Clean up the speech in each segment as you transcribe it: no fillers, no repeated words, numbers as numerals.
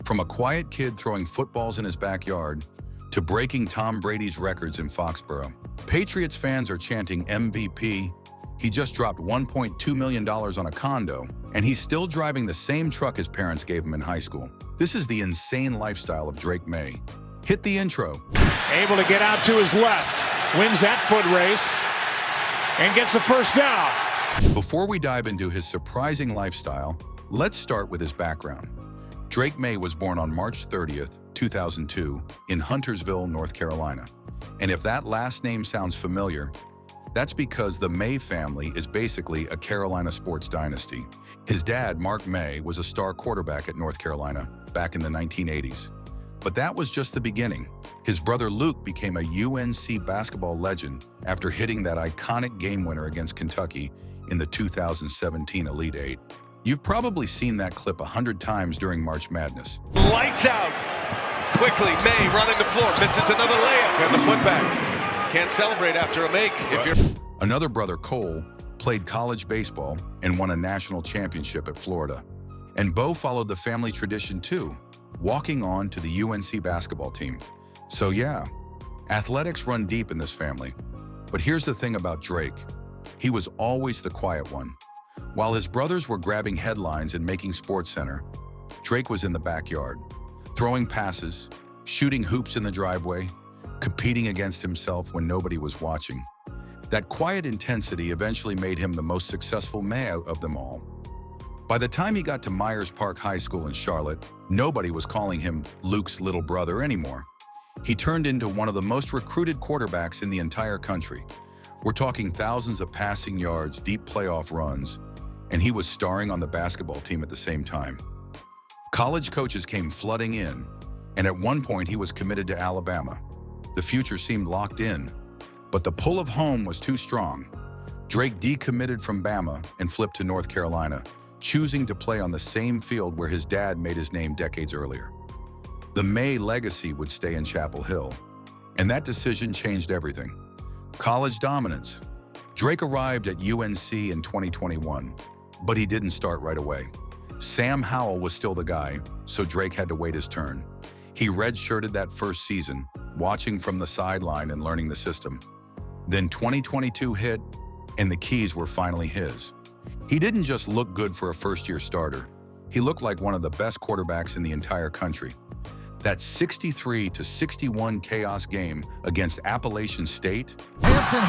From a quiet kid throwing footballs in his backyard to breaking Tom Brady's records in Foxborough, Patriots fans are chanting MVP. He just dropped $1.2 million on a condo, and he's still driving the same truck his parents gave him in high school. This is the insane lifestyle of Drake Maye. Hit the intro. Able to get out to his left, wins that foot race, and gets the first down. Before we dive into his surprising lifestyle, let's start with his background. Drake Maye was born on March 30th, 2002, in Huntersville, North Carolina. And if that last name sounds familiar, that's because the Maye family is basically a Carolina sports dynasty. His dad, Mark Maye, was a star quarterback at North Carolina back in the 1980s. But that was just the beginning. His brother Luke became a UNC basketball legend after hitting that iconic game winner against Kentucky in the 2017 Elite Eight. You've probably seen that clip 100 times during March Madness. Lights out. Quickly, Maye running the floor, misses another layup, and the putback. Can't celebrate after a make if you're... Another brother, Cole, played college baseball and won a national championship at Florida. And Bo followed the family tradition too, walking on to the UNC basketball team. So yeah, athletics run deep in this family. But here's the thing about Drake. He was always the quiet one. While his brothers were grabbing headlines and making SportsCenter, Drake was in the backyard, throwing passes, shooting hoops in the driveway, competing against himself when nobody was watching. That quiet intensity eventually made him the most successful Maye of them all. By the time he got to Myers Park High School in Charlotte, nobody was calling him Luke's little brother anymore. He turned into one of the most recruited quarterbacks in the entire country. We're talking thousands of passing yards, deep playoff runs, and he was starring on the basketball team at the same time. College coaches came flooding in, and at one point he was committed to Alabama. The future seemed locked in, but the pull of home was too strong. Drake decommitted from Bama and flipped to North Carolina, choosing to play on the same field where his dad made his name decades earlier. The Maye legacy would stay in Chapel Hill, and that decision changed everything. College dominance. Drake arrived at UNC in 2021, but he didn't start right away. Sam Howell was still the guy, so Drake had to wait his turn. He redshirted that first season, watching from the sideline and learning the system. Then 2022 hit, and the keys were finally his. He didn't just look good for a first-year starter. He looked like one of the best quarterbacks in the entire country. That 63-61 chaos game against Appalachian State. Hampton,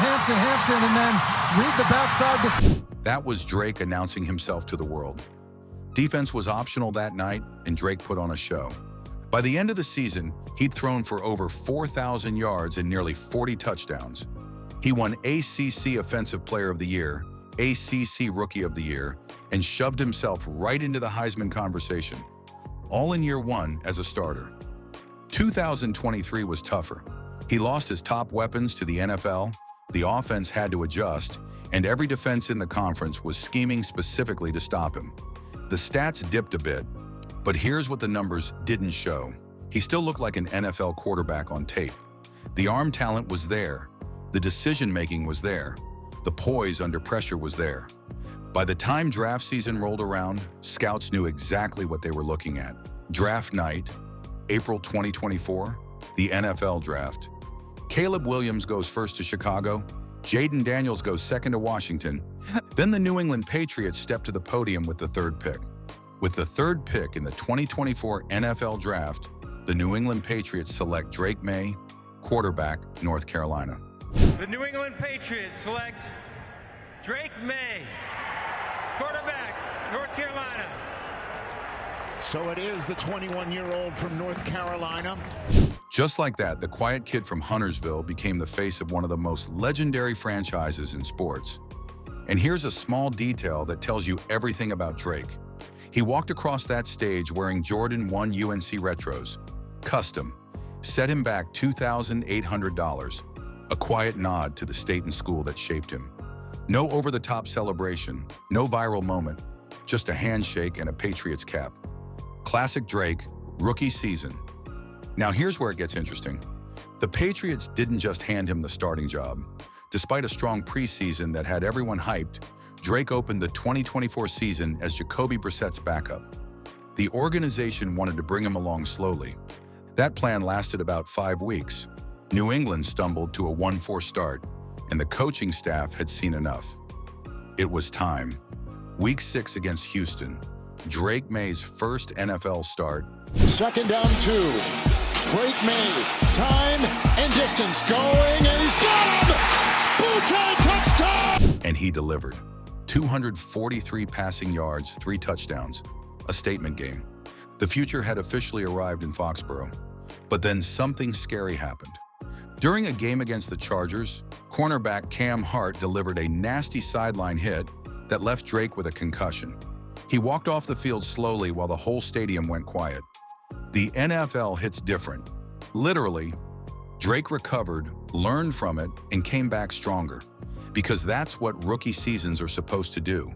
and then read the backside. That was Drake announcing himself to the world. Defense was optional that night, and Drake put on a show. By the end of the season, he'd thrown for over 4,000 yards and nearly 40 touchdowns. He won ACC Offensive Player of the Year, ACC Rookie of the Year, and shoved himself right into the Heisman conversation, all in year one as a starter. 2023 was tougher. He lost his top weapons to the NFL, the offense had to adjust, and every defense in the conference was scheming specifically to stop him. The stats dipped a bit, but here's what the numbers didn't show. He still looked like an NFL quarterback on tape. The arm talent was there. The decision-making was there. The poise under pressure was there. By the time draft season rolled around, scouts knew exactly what they were looking at. Draft night, April 2024, the NFL draft. Caleb Williams goes first to Chicago. Jayden Daniels goes second to Washington. Then the New England Patriots step to the podium with the third pick. With the third pick in the 2024 NFL draft, the New England Patriots select Drake Maye, quarterback, North Carolina. The New England Patriots select Drake Maye, quarterback, North Carolina. So it is the 21-year-old from North Carolina. Just like that, the quiet kid from Huntersville became the face of one of the most legendary franchises in sports. And here's a small detail that tells you everything about Drake. He walked across that stage wearing Jordan 1 UNC Retros, custom, set him back $2,800, a quiet nod to the state and school that shaped him. No over-the-top celebration, no viral moment, just a handshake and a Patriots cap. Classic Drake, rookie season. Now here's where it gets interesting. The Patriots didn't just hand him the starting job. Despite a strong preseason that had everyone hyped, Drake opened the 2024 season as Jacoby Brissett's backup. The organization wanted to bring him along slowly. That plan lasted about 5 weeks. New England stumbled to a 1-4 start, and the coaching staff had seen enough. It was time. Week 6 against Houston, Drake Maye's first NFL start. 2nd down 2. Drake Maye, time and distance going, and he's got him! Bouquet touchdown! And he delivered. 243 passing yards, 3 touchdowns. A statement game. The future had officially arrived in Foxborough. But then something scary happened. During a game against the Chargers, cornerback Cam Hart delivered a nasty sideline hit that left Drake with a concussion. He walked off the field slowly while the whole stadium went quiet. The NFL hits different. Literally, Drake recovered, learned from it, and came back stronger. Because that's what rookie seasons are supposed to do.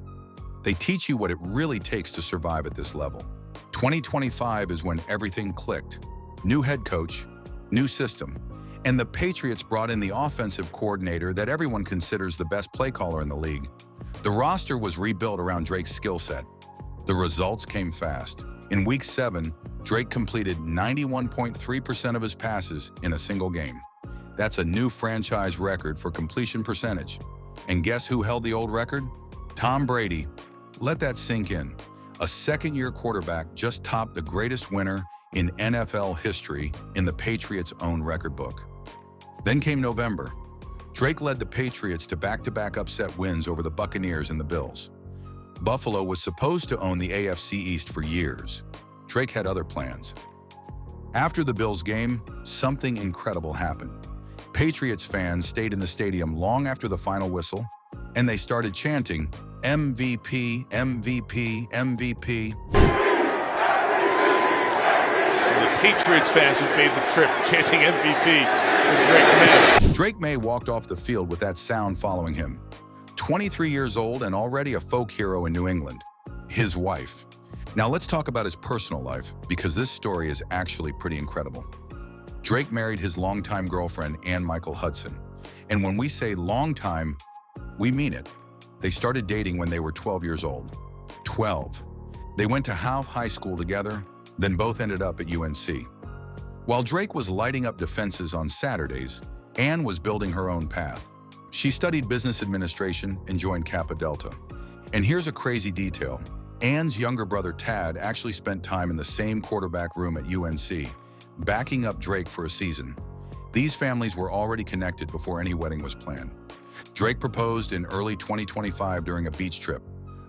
They teach you what it really takes to survive at this level. 2025 is when everything clicked. New head coach, new system, and the Patriots brought in the offensive coordinator that everyone considers the best play caller in the league. The roster was rebuilt around Drake's skill set. The results came fast. In Week 7, Drake completed 91.3% of his passes in a single game. That's a new franchise record for completion percentage. And guess who held the old record? Tom Brady. Let that sink in. A second-year quarterback just topped the greatest winner in NFL history in the Patriots' own record book. Then came November. Drake led the Patriots to back-to-back upset wins over the Buccaneers and the Bills. Buffalo was supposed to own the AFC East for years. Drake had other plans. After the Bills game, something incredible happened. Patriots fans stayed in the stadium long after the final whistle, and they started chanting, MVP, MVP, MVP. So the Patriots fans have made the trip chanting MVP for Drake Maye. Drake Maye walked off the field with that sound following him. 23 years old and already a folk hero in New England. His wife. Now let's talk about his personal life, because this story is actually pretty incredible. Drake married his longtime girlfriend, Ann Michael Hudson. And when we say long time, we mean it. They started dating when they were 12 years old. 12. They went to Howe High School together, then both ended up at UNC. While Drake was lighting up defenses on Saturdays, Ann was building her own path. She studied business administration and joined Kappa Delta. And here's a crazy detail. Ann's younger brother Tad actually spent time in the same quarterback room at UNC, backing up Drake for a season. These families were already connected before any wedding was planned. Drake proposed in early 2025 during a beach trip.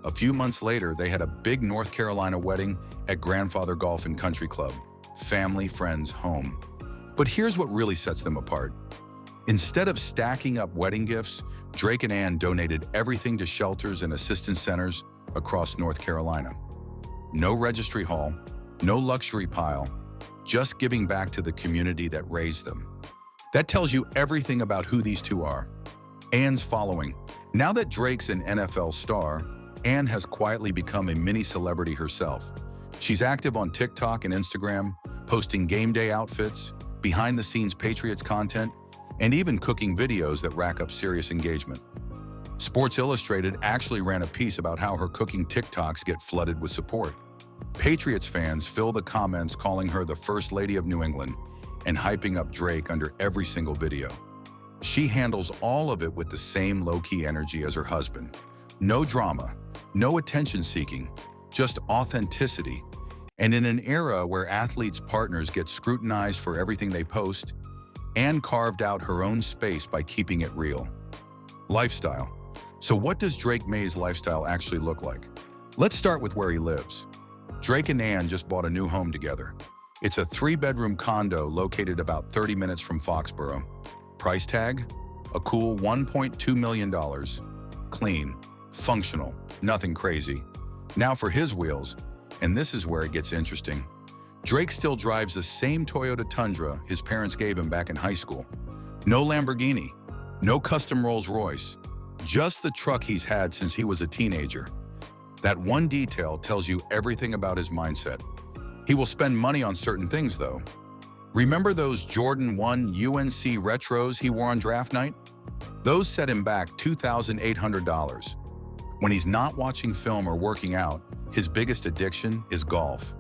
A few months later, they had a big North Carolina wedding at Grandfather Golf and Country Club. Family, friends, home. But here's what really sets them apart. Instead of stacking up wedding gifts, Drake and Ann donated everything to shelters and assistance centers across North Carolina. No registry hall, no luxury pile, just giving back to the community that raised them. That tells you everything about who these two are. Ann's following. Now that Drake's an NFL star, Ann has quietly become a mini celebrity herself. She's active on TikTok and Instagram, posting game day outfits, behind-the-scenes Patriots content, and even cooking videos that rack up serious engagement. Sports Illustrated actually ran a piece about how her cooking TikToks get flooded with support. Patriots fans fill the comments calling her the First Lady of New England and hyping up Drake under every single video. She handles all of it with the same low-key energy as her husband. No drama, no attention-seeking, just authenticity. And in an era where athletes' partners get scrutinized for everything they post, Ann carved out her own space by keeping it real. Lifestyle. So what does Drake Maye's lifestyle actually look like? Let's start with where he lives. Drake and Ann just bought a new home together. It's a 3-bedroom condo located about 30 minutes from Foxborough. Price tag? A cool $1.2 million. Clean, functional, nothing crazy. Now for his wheels, and this is where it gets interesting. Drake still drives the same Toyota Tundra his parents gave him back in high school. No Lamborghini, no custom Rolls-Royce, just the truck he's had since he was a teenager. That one detail tells you everything about his mindset. He will spend money on certain things, though. Remember those Jordan 1 UNC retros he wore on draft night? Those set him back $2,800. When he's not watching film or working out, his biggest addiction is golf.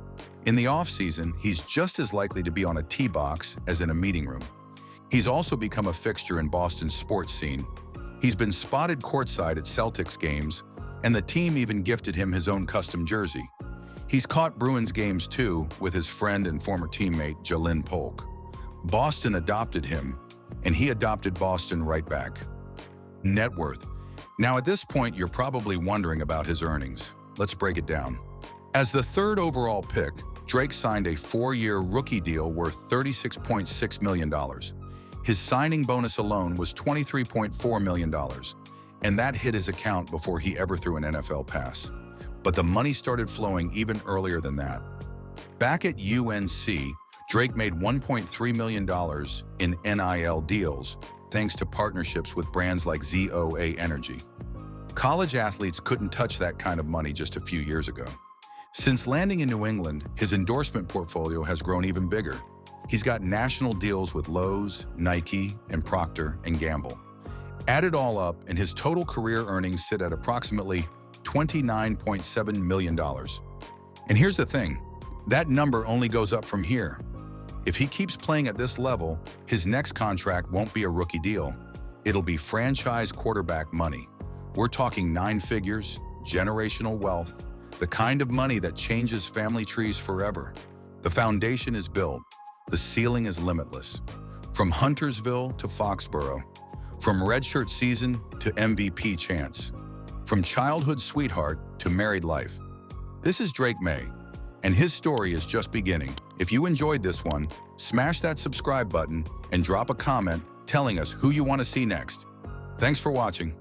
In the offseason, he's just as likely to be on a tee box as in a meeting room. He's also become a fixture in Boston's sports scene. He's been spotted courtside at Celtics games, and the team even gifted him his own custom jersey. He's caught Bruins games too with his friend and former teammate Jayden Polk. Boston adopted him, and he adopted Boston right back. Net worth. Now at this point, you're probably wondering about his earnings. Let's break it down. As the third overall pick, Drake signed a 4-year rookie deal worth $36.6 million. His signing bonus alone was $23.4 million, and that hit his account before he ever threw an NFL pass. But the money started flowing even earlier than that. Back at UNC, Drake made $1.3 million in NIL deals thanks to partnerships with brands like ZOA Energy. College athletes couldn't touch that kind of money just a few years ago. Since landing in New England, his endorsement portfolio has grown even bigger. He's got national deals with Lowe's, Nike, and Procter & Gamble. Add it all up, and his total career earnings sit at approximately $29.7 million. And here's the thing, that number only goes up from here. If he keeps playing at this level, his next contract won't be a rookie deal. It'll be franchise quarterback money. We're talking 9 figures, generational wealth, the kind of money that changes family trees forever. The foundation is built. The ceiling is limitless. From Huntersville to Foxborough, from redshirt season to MVP chance, from childhood sweetheart to married life. This is Drake Maye, and his story is just beginning. If you enjoyed this one, smash that subscribe button and drop a comment telling us who you want to see next. Thanks for watching.